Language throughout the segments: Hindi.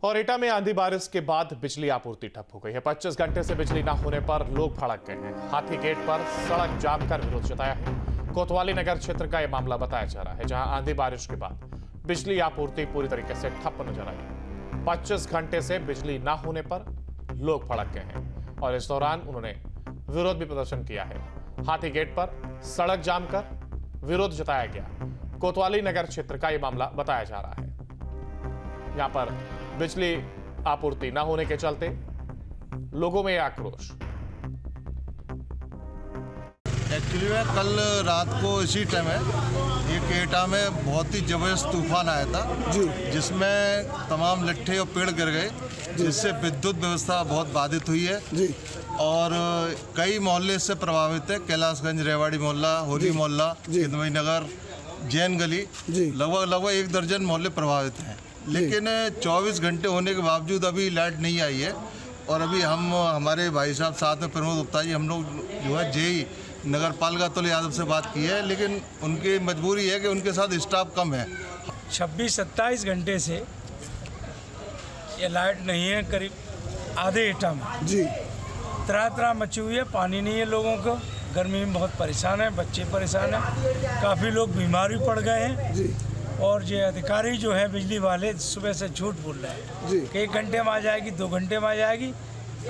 और एटा में आंधी बारिश के बाद बिजली आपूर्ति ठप हो गई है। 25 घंटे से बिजली न होने पर लोग भड़क गए हैं। हाथी गेट पर सड़क जाम कर विरोध जताया है। कोतवाली नगर क्षेत्र का यह मामला बताया जा रहा है, जहां आंधी बारिश के बाद बिजली आपूर्ति पूरी तरीके से ठप नजर आई। 25 घंटे से बिजली न होने पर लोग भड़क गए हैं और इस दौरान उन्होंने विरोध भी प्रदर्शन किया है। हाथी गेट पर सड़क जाम कर विरोध जताया गया। कोतवाली नगर क्षेत्र का यह मामला बताया जा रहा है। यहां पर बिजली आपूर्ति न होने के चलते लोगों में आक्रोश। एक्चुअली में कल रात को इसी टाइम है ये एटा में बहुत ही जबरदस्त तूफान आया था जी, जिसमें तमाम लट्ठे और पेड़ गिर गए, जिससे विद्युत व्यवस्था बहुत बाधित हुई है जी। और कई मोहल्ले इससे प्रभावित है। कैलाशगंज, रेवाड़ी मोहल्ला, होली मोहल्ला, हिंदवी नगर, जैन गली, लगभग 1 दर्जन मोहल्ले प्रभावित हैं। लेकिन 24 घंटे होने के बावजूद अभी लाइट नहीं आई है। और अभी हमारे भाई साहब साथ में प्रमोद गुप्ता जी, हम लोग जो है जेई नगर पालिका अतुल यादव से बात की है, लेकिन उनकी मजबूरी है कि उनके साथ स्टाफ कम है। 26-27 घंटे से ये लाइट नहीं है, करीब आधे एटा में जी। त्राह मची हुई है, पानी नहीं है, लोगों को गर्मी में बहुत परेशान है, बच्चे परेशान हैं, काफ़ी लोग बीमार भी पड़ गए हैं जी। और ये अधिकारी जो है बिजली वाले सुबह से झूठ बोल रहे हैं जी कि 1 घंटे में आ जाएगी, 2 घंटे में आ जाएगी।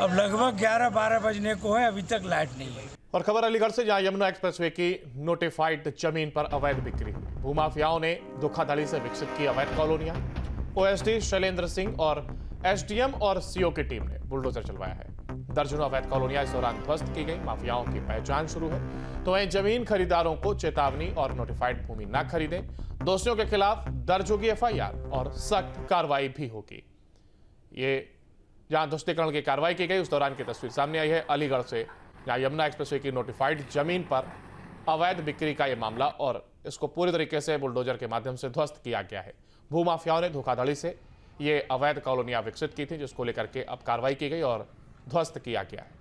अब लगभग 11-12 बजने को है, अभी तक लाइट नहीं है। और खबर अलीगढ़ से, जहां यमुना एक्सप्रेसवे की नोटिफाइड जमीन पर अवैध बिक्री। भूमाफियाओं ने धोखाधड़ी से विकसित की अवैध कॉलोनियां। ओएसडी शैलेंद्र सिंह और एसडीएम और सीओ की टीम ने बुलडोजर चलवाया है। दर्जनों अवैध कॉलोनियां इस दौरान ध्वस्त की गई। माफियाओं की पहचान शुरू है, तो वहीं जमीन खरीदारों को चेतावनी और नोटिफाइड भूमि न खरीदें। दोषियों के खिलाफ दर्ज होगी एफआईआर और सख्त कार्रवाई भी होगी। ये जहां ध्वस्तीकरण की कार्रवाई की गई, उस दौरान की तस्वीर सामने आई है अलीगढ़ से, जहां यमुना एक्सप्रेसवे की नोटिफाइड जमीन पर अवैध बिक्री का यह मामला और इसको पूरी तरीके से बुलडोजर के माध्यम से ध्वस्त किया गया है। भूमाफियाओं ने धोखाधड़ी से ये अवैध कॉलोनियां विकसित की थी, जिसको लेकर के अब कार्रवाई की गई और ध्वस्त किया गया है।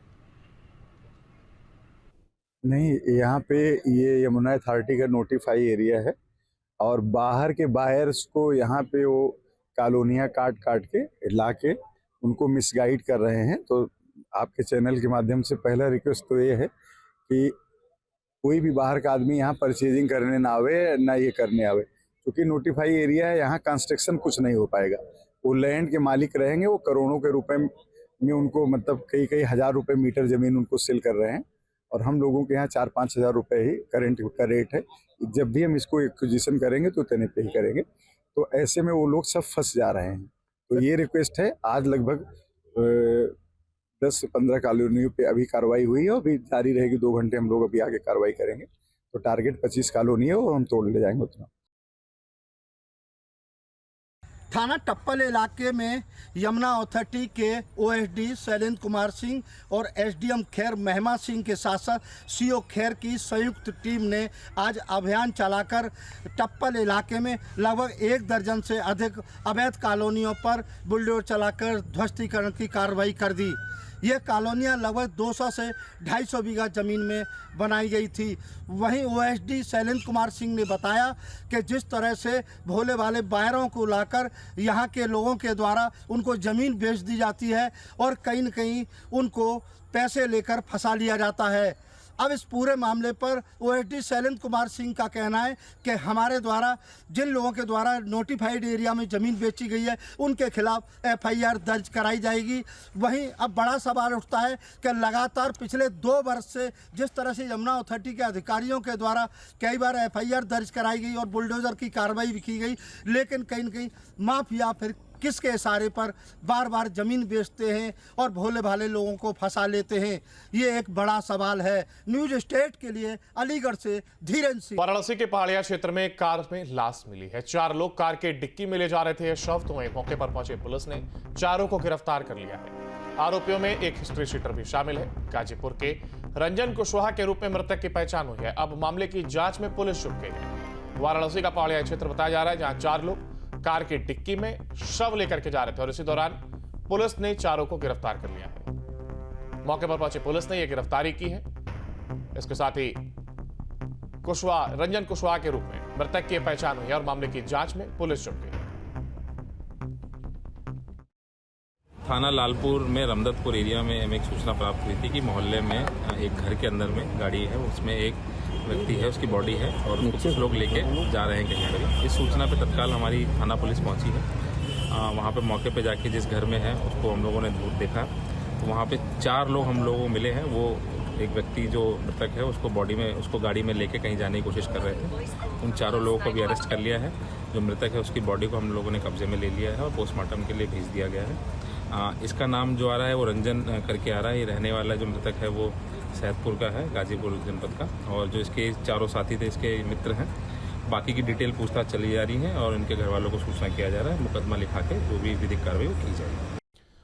नहीं, यहाँ पे ये यमुना अथॉरिटी का नोटिफाई एरिया है और बाहर के बायर्स को यहाँ पे वो कॉलोनियाँ काट के ला के उनको मिसगाइड कर रहे हैं। तो आपके चैनल के माध्यम से पहला रिक्वेस्ट तो ये है कि कोई भी बाहर का आदमी यहाँ परचेजिंग करने ना आवे, ना ये करने आवे, क्योंकि नोटिफाई एरिया है। यहाँ कंस्ट्रक्शन कुछ नहीं हो पाएगा। वो लैंड के मालिक रहेंगे, वो करोड़ों के रुपए में उनको मतलब कई हज़ार रुपए मीटर ज़मीन उनको सेल कर रहे हैं। और हम लोगों के यहाँ 4-5 हज़ार रुपये ही करेंट का रेट है। जब भी हम इसको एक्विजिशन करेंगे तो इतने पे ही करेंगे। तो ऐसे में वो लोग सब फंस जा रहे हैं। तो ये रिक्वेस्ट है। आज लगभग 10 से 15 कॉलोनियों पे अभी कार्रवाई हुई है और अभी जारी रहेगी। 2 घंटे हम लोग अभी आगे कार्रवाई करेंगे। तो टारगेट 25 कॉलोनी है और हम तोड़ ले जाएंगे उतना। थाना टप्पल इलाके में यमुना अथॉरिटी के ओएसडी शैलेंद्र कुमार सिंह और एसडीएम खैर महिमा सिंह के साथ साथ सीओ खैर की संयुक्त टीम ने आज अभियान चलाकर टप्पल इलाके में लगभग 1 दर्जन से अधिक अवैध कॉलोनियों पर बुलडोजर चलाकर ध्वस्तीकरण की कार्रवाई कर दी। ये कॉलोनियाँ लगभग 200 से 250 बीघा ज़मीन में बनाई गई थी। वहीं ओएसडी शैलेंद्र कुमार सिंह ने बताया कि जिस तरह से भोले वाले बायरों को लाकर यहाँ के लोगों के द्वारा उनको ज़मीन बेच दी जाती है और कहीं न कहीं उनको पैसे लेकर फंसा लिया जाता है। अब इस पूरे मामले पर ओएसडी शैलेंद्र कुमार सिंह का कहना है कि हमारे द्वारा जिन लोगों के द्वारा नोटिफाइड एरिया में ज़मीन बेची गई है उनके खिलाफ एफआईआर दर्ज कराई जाएगी। वहीं अब बड़ा सवाल उठता है कि लगातार पिछले 2 वर्ष से जिस तरह से यमुना अथॉरिटी के अधिकारियों के द्वारा कई बार एफआईआर दर्ज कराई गई और बुलडोज़र की कार्रवाई भी की गई, लेकिन कहीं न कहीं माफिया फिर किसके इशारे पर बार बार जमीन बेचते हैं और भोले भाले लोगों को फंसा लेते हैं, ये एक बड़ा सवाल है। न्यूज स्टेट के लिए अलीगढ़ से धीरेन्द्र सिंह। वाराणसी के पहाड़िया क्षेत्र में कार में लाश मिली है। 4 लोग कार के डिक्की में ले जा रहे थे शव, तो वहीं मौके पर पहुंचे पुलिस ने चारों को गिरफ्तार कर लिया है। आरोपियों में एक हिस्ट्री शीटर भी शामिल है। गाजीपुर के रंजन कुशवाहा के रूप में मृतक की पहचान हुई है। अब मामले की जांच में पुलिस जुट गई है। वाराणसी का पहाड़िया क्षेत्र बताया जा रहा है, जहां 4 लोग कार की डिक्की में शव लेकर के जा रहे थे और इसी दौरान पुलिस ने चारों को गिरफ्तार कर लिया है। मौके पर पहुंची पुलिस ने यह गिरफ्तारी की है। इसके साथ ही रंजन कुशवाहा के रूप में मृतक की पहचान हुई है और मामले की जांच में पुलिस जुट गई है। थाना लालपुर में रमदतपुर एरिया में हमें एक सूचना प्राप्त हुई थी कि मोहल्ले में एक घर के अंदर में गाड़ी है, उसमें एक व्यक्ति है, उसकी बॉडी है और उसको कुछ लोग लेके जा रहे हैं कहीं पर। इस सूचना पे तत्काल हमारी थाना पुलिस पहुंची है। वहाँ पे मौके पे जाके जिस घर में है उसको हम लोगों ने दूर देखा, तो वहाँ पे 4 लोग हम लोगों को मिले हैं। वो एक व्यक्ति जो मृतक है उसको गाड़ी में लेके कहीं जाने की कोशिश कर रहे थे। उन 4 लोगों को भी अरेस्ट कर लिया है। जो मृतक है उसकी बॉडी को हम लोगों ने कब्जे में ले लिया है और पोस्टमार्टम के लिए भेज दिया गया है। इसका नाम जो आ रहा है वो रंजन करके आ रहा है। ये रहने वाला जो मृतक है वो सैदपुर का है, गाजीपुर जनपद का, और जो इसके 4 साथी थे इसके मित्र हैं। बाकी की डिटेल पूछताछ चली जा रही है और इनके घर वालों को सूचना किया जा रहा है। मुकदमा लिखा के जो भी विधिक कार्रवाई की जाएगी।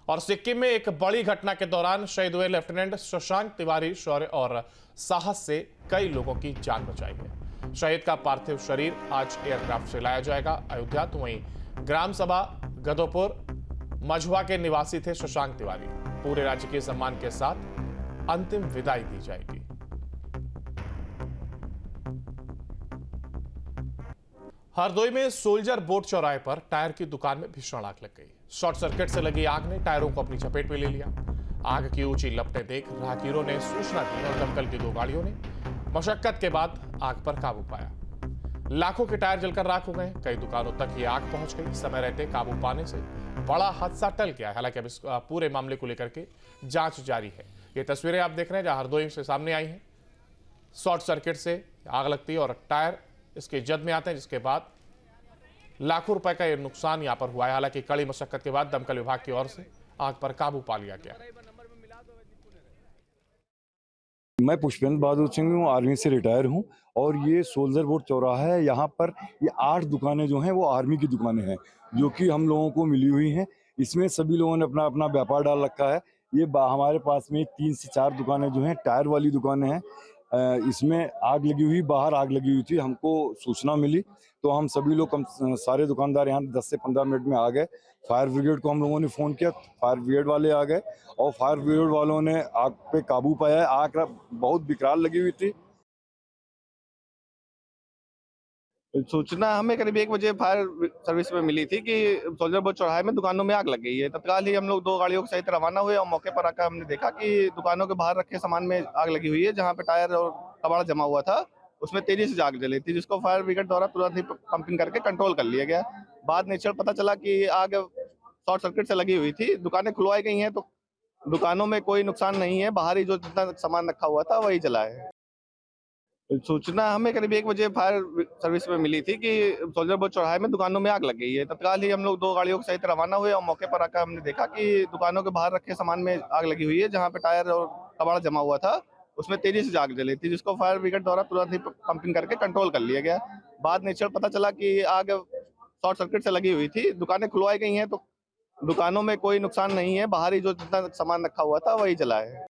और सिक्किम में एक बड़ी घटना के दौरान शहीद हुए लेफ्टिनेंट शशांक तिवारी शौर्य और साहस से कई लोगों की जान बचाई है। शहीद का पार्थिव शरीर आज एयरक्राफ्ट से लाया जाएगा अयोध्या। तो वहीं ग्राम सभा गदोपुर मझुआ के निवासी थे शशांक तिवारी। पूरे राजकीय सम्मान के साथ अंतिम विदाई दी जाएगी। हरदोई में सोल्जर बोट चौराहे पर टायर की दुकान में भीषण आग लग गई। शॉर्ट सर्किट से लगी आग ने टायरों को अपनी चपेट में ले लिया। आग की ऊंची लपटें देख राहगीरों ने सूचना दी और दमकल की 2 गाड़ियों ने मशक्कत के बाद आग पर काबू पाया। लाखों के टायर जलकर राख हो गए। कई दुकानों तक ये आग पहुंच गई। समय रहते काबू पाने से बड़ा हादसा टल गया। हालांकि अब इस पूरे मामले को लेकर के जांच जारी है। ये तस्वीरें आप देख रहे हैं जहां हरदोई से सामने आई हैं। शॉर्ट सर्किट से आग लगती है और टायर इसके जद में आते हैं, जिसके बाद लाखों रुपए का ये नुकसान यहां पर हुआ है। हालांकि कड़ी मशक्कत के बाद दमकल विभाग की ओर से आग पर काबू पा लिया गया। मैं पुष्पेंद्र बहादुर सिंह हूँ, आर्मी से रिटायर हूँ और ये सोल्जर बोट चौराहा है। यहाँ पर ये 8 दुकानें जो हैं वो आर्मी की दुकानें हैं जो कि हम लोगों को मिली हुई हैं। इसमें सभी लोगों ने अपना अपना व्यापार डाल रखा है। ये हमारे पास में 3 से 4 दुकानें जो हैं टायर वाली दुकानें हैं। इसमें आग लगी हुई, बाहर आग लगी हुई थी। हमको सूचना मिली तो हम सभी लोग सारे दुकानदार यहाँ 10 से 15 मिनट में आ गए। फायर ब्रिगेड को हम लोगों ने फ़ोन किया, फायर ब्रिगेड वाले आ गए और फायर ब्रिगेड वालों ने आग पे काबू पाया। आग बहुत विकराल लगी हुई थी। सूचना हमें करीब 1 बजे फायर सर्विस में मिली थी कि सोल्जर बोट चौराहे में दुकानों में आग लग गई है। तत्काल ही हम लोग 2 गाड़ियों के सहित रवाना हुए और मौके पर आकर हमने देखा कि दुकानों के बाहर रखे सामान में आग लगी हुई है। जहां पे टायर और कबाड़ जमा हुआ था उसमें तेजी से आग जली थी, जिसको फायर ब्रिगेड द्वारा तुरंत ही पंपिंग करके कंट्रोल कर लिया गया। बाद में पता चला कि आग शॉर्ट सर्किट से लगी हुई थी। दुकानें खुलवाई गई हैं तो दुकानों में कोई नुकसान नहीं है। बाहर ही जो जितना सामान रखा हुआ था वही जला है। सूचना हमें करीब 1 बजे फायर सर्विस में मिली थी कि सोल्जर बोट चौराहे में दुकानों में आग लग गई है। तत्काल ही हम लोग 2 गाड़ियों के सहित रवाना हुए और मौके पर आकर हमने देखा कि दुकानों के बाहर रखे सामान में आग लगी हुई है। जहां पे टायर और कबाड़ जमा हुआ था उसमें तेजी से आग जली थी, जिसको फायर ब्रिगेड द्वारा तुरंत ही पंपिंग करके कंट्रोल कर लिया गया। बाद में पता चला कि आग शॉर्ट सर्किट से लगी हुई थी। दुकानें खुलवाई गई हैं तो दुकानों में कोई नुकसान नहीं है। बाहर ही जो जितना सामान रखा हुआ था वही जला है।